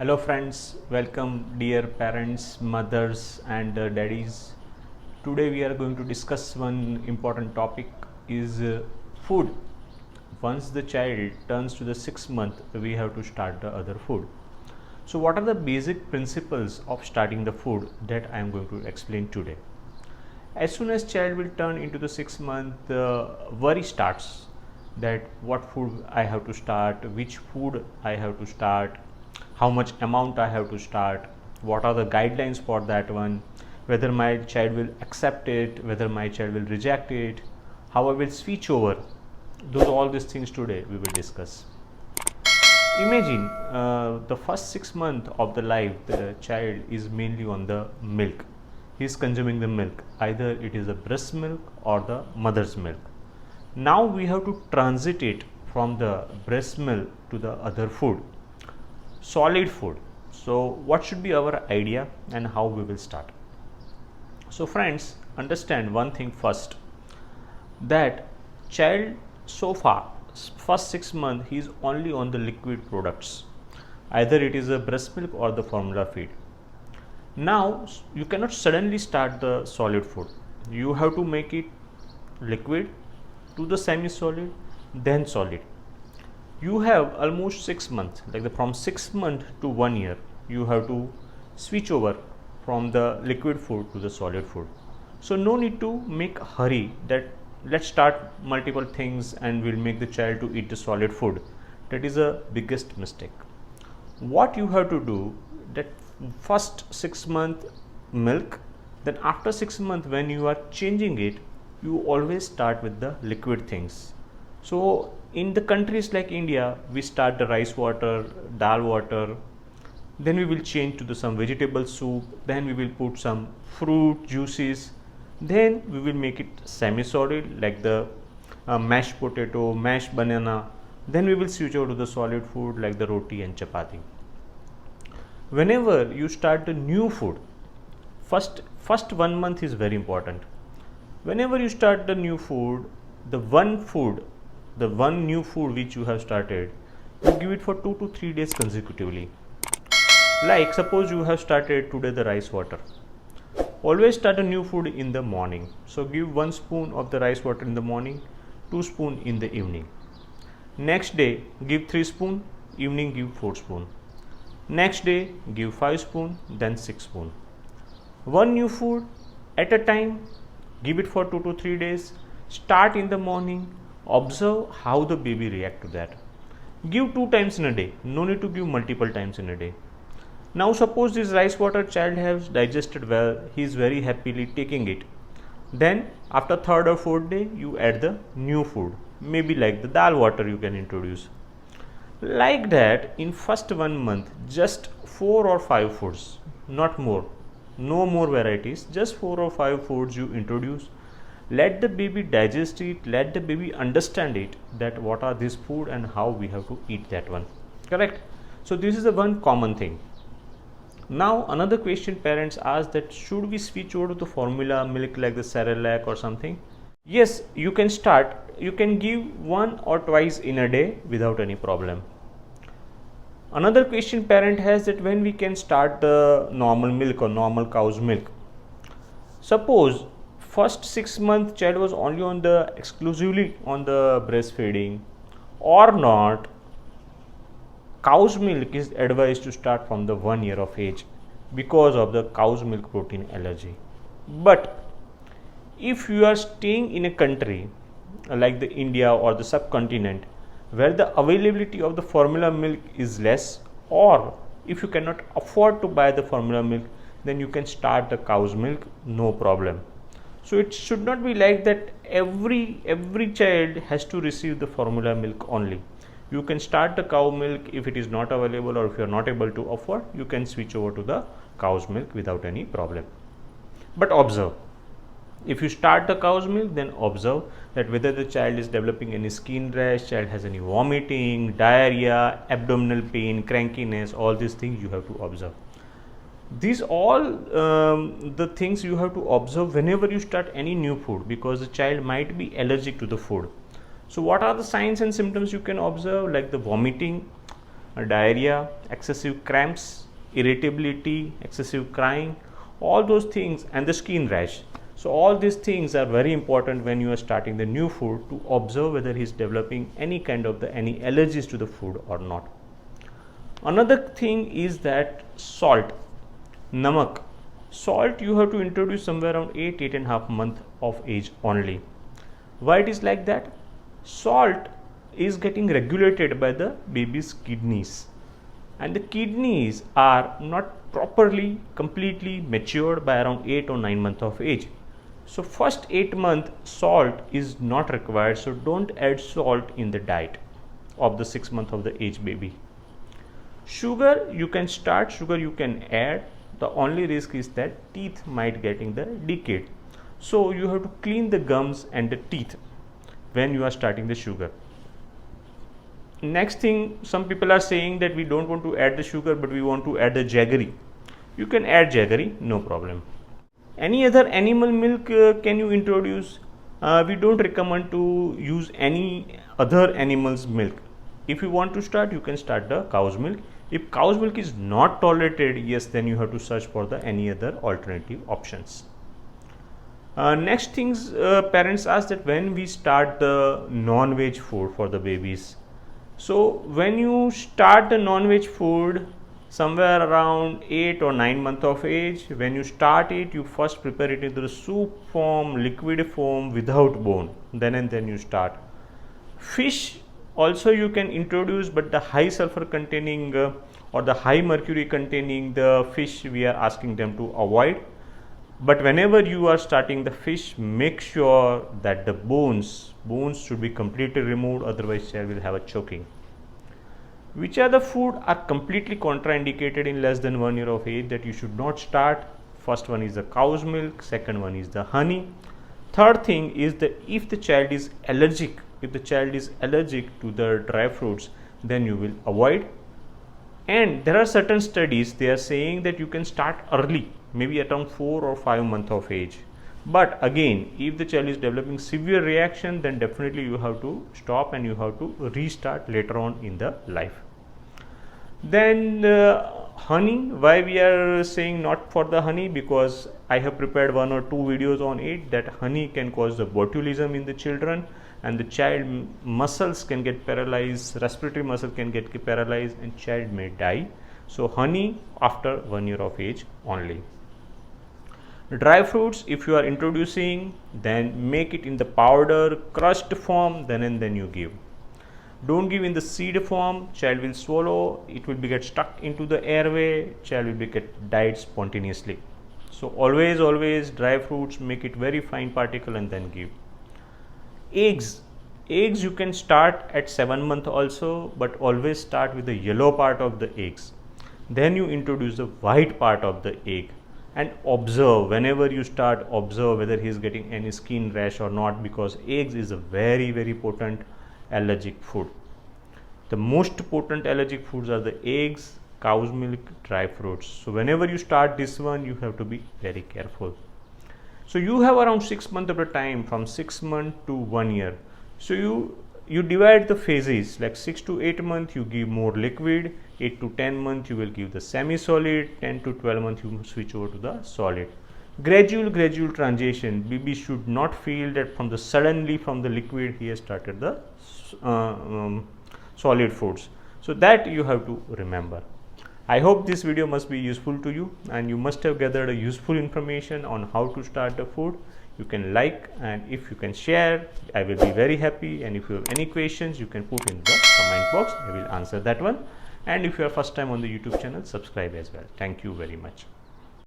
Hello friends, welcome dear parents, mothers and daddies. Today we are going to discuss one important topic is food. Once the child turns to the 6th month, we have to start the other food. So what are the basic principles of starting the food that I am going to explain today. As soon as child will turn into the 6th month, the worry starts that what food I have to start, which food I have to start, how much amount I have to start, what are the guidelines for that one, whether my child will accept it, whether my child will reject it, how I will switch over. All these things today we will discuss. Imagine the first 6 months of the life, the child is mainly on the milk. He is consuming the milk, either it is the breast milk or the mother's milk. Now we have to transit it from the breast milk to the other food, solid food. So what should be our idea and how we will start? So friends, understand one thing first, that child so far first 6 months he is only on the liquid products, either it is a breast milk or the formula feed. Now you cannot suddenly start the solid food. You have to make it liquid to the semi-solid, then solid. You have almost 6 months, from 6 months to 1 year, you have to switch over from the liquid food to the solid food. So no need to make a hurry that let's start multiple things and we'll make the child to eat the solid food. That is a biggest mistake. What you have to do, that first 6 month milk, then after 6 months when you are changing it, you always start with the liquid things. So in the countries like India, we start the rice water, dal water, then we will change to some vegetable soup, then we will put some fruit juices, then we will make it semi-solid like the mashed potato, mashed banana, then we will switch over to the solid food like the roti and chapati. Whenever you start the new food, first 1 month is very important. Whenever you start the new food, the one new food which you have started, you give it for 2 to 3 days consecutively. Like suppose you have started today the rice water. Always start a new food in the morning. So give 1 spoon of the rice water in the morning, 2 spoon in the evening. Next day give 3 spoon, evening give 4 spoon. Next day give 5 spoon, then 6 spoon. One new food at a time, give it for 2 to 3 days. Start in the morning, observe how the baby react to that. Give 2 times in a day, no need to give multiple times in a day. Now suppose this rice water child has digested well, he is very happily taking it. Then after 3rd or 4th day, you add the new food, maybe like the dal water you can introduce. Like that, in first 1 month, just 4 or 5 foods, not more, no more varieties, just 4 or 5 foods you introduce. Let the baby digest it, let the baby understand it, that what are these food and how we have to eat that one. Correct? So this is the one common thing. Now another question parents ask, that should we switch over to the formula milk like the Cerelac or something? Yes, you can start. You can give 1 or twice in a day without any problem. Another question parent has, that when we can start the normal milk or normal cow's milk. Suppose first 6 month child was only exclusively on the breastfeeding or not, cow's milk is advised to start from the 1 year of age because of the cow's milk protein allergy. But if you are staying in a country like the India or the subcontinent where the availability of the formula milk is less, or if you cannot afford to buy the formula milk, then you can start the cow's milk, no problem. So it should not be like that every child has to receive the formula milk only. You can start the cow milk if it is not available, or if you are not able to afford, you can switch over to the cow's milk without any problem. But observe, if you start the cow's milk, then observe that whether the child is developing any skin rash, child has any vomiting, diarrhea, abdominal pain, crankiness, all these things you have to observe. These all the things you have to observe whenever you start any new food, because the child might be allergic to the food. So what are the signs and symptoms you can observe? Like the vomiting, diarrhea, excessive cramps, irritability, excessive crying, all those things, and the skin rash. So all these things are very important when you are starting the new food, to observe whether he is developing any kind of any allergies to the food or not. Another thing is that salt, namak. Salt you have to introduce somewhere around 8.5 months of age only. Why it is like that? Salt is getting regulated by the baby's kidneys, and the kidneys are not properly completely matured by around 8 or 9 months of age. So first 8 months salt is not required, so don't add salt in the diet of the 6 months of the age baby. Sugar you can start, sugar you can add. The only risk is that teeth might getting the decayed, so you have to clean the gums and the teeth when you are starting the sugar. Next thing, some people are saying that we don't want to add the sugar but we want to add the jaggery. You can add jaggery, no problem. Any other animal milk can you introduce? We don't recommend to use any other animal's milk. If you want to start, you can start the cow's milk. If cow's milk is not tolerated, yes, then you have to search for the any other alternative options. Next things, parents ask that when we start the non-veg food for the babies. So when you start the non-veg food somewhere around 8 or 9 months of age, when you start it, you first prepare it into the soup form, liquid form without bone, then and then you start. Fish also you can introduce, but the high sulfur containing or the high mercury containing the fish we are asking them to avoid. But whenever you are starting the fish, make sure that the bones should be completely removed, otherwise child will have a choking. Which are the food are completely contraindicated in less than 1 year of age that you should not start? First one is the cow's milk, second one is the honey. Third thing is that if the child is allergic, to the dry fruits, then you will avoid. And there are certain studies, they are saying that you can start early, maybe around 4 or 5 months of age. But again, if the child is developing severe reaction, then definitely you have to stop and you have to restart later on in the life. Then honey, why we are saying not for the honey? Because I have prepared 1 or 2 videos on it, that honey can cause the botulism in the children, and the child muscles can get paralyzed, respiratory muscle can get paralyzed, and child may die. So honey after 1 year of age only. Dry fruits, if you are introducing, then make it in the powder crushed form, then and then you give. Don't give in the seed form, child will swallow, it will be get stuck into the airway, child will be get died spontaneously. So always dry fruits, make it very fine particle and then give. Eggs you can start at 7 months also, but always start with the yellow part of the eggs. Then you introduce the white part of the egg, and observe whenever you start, observe whether he is getting any skin rash or not, because eggs is a very potent allergic food. The most potent allergic foods are the eggs, cow's milk, dry fruits. So whenever you start this one, you have to be very careful. So you have around 6 months of the time, from 6 months to 1 year. So you divide the phases, like 6 to 8 months you give more liquid, 8 to 10 months you will give the semi-solid, 10 to 12 months you switch over to the solid. Gradual transition. Baby should not feel that suddenly from the liquid he has started the solid foods. So that you have to remember. I hope this video must be useful to you, and you must have gathered a useful information on how to start the food. You can like, and if you can share, I will be very happy. And if you have any questions, you can put in the comment box, I will answer that one. And if you are first time on the YouTube channel, subscribe as well. Thank you very much.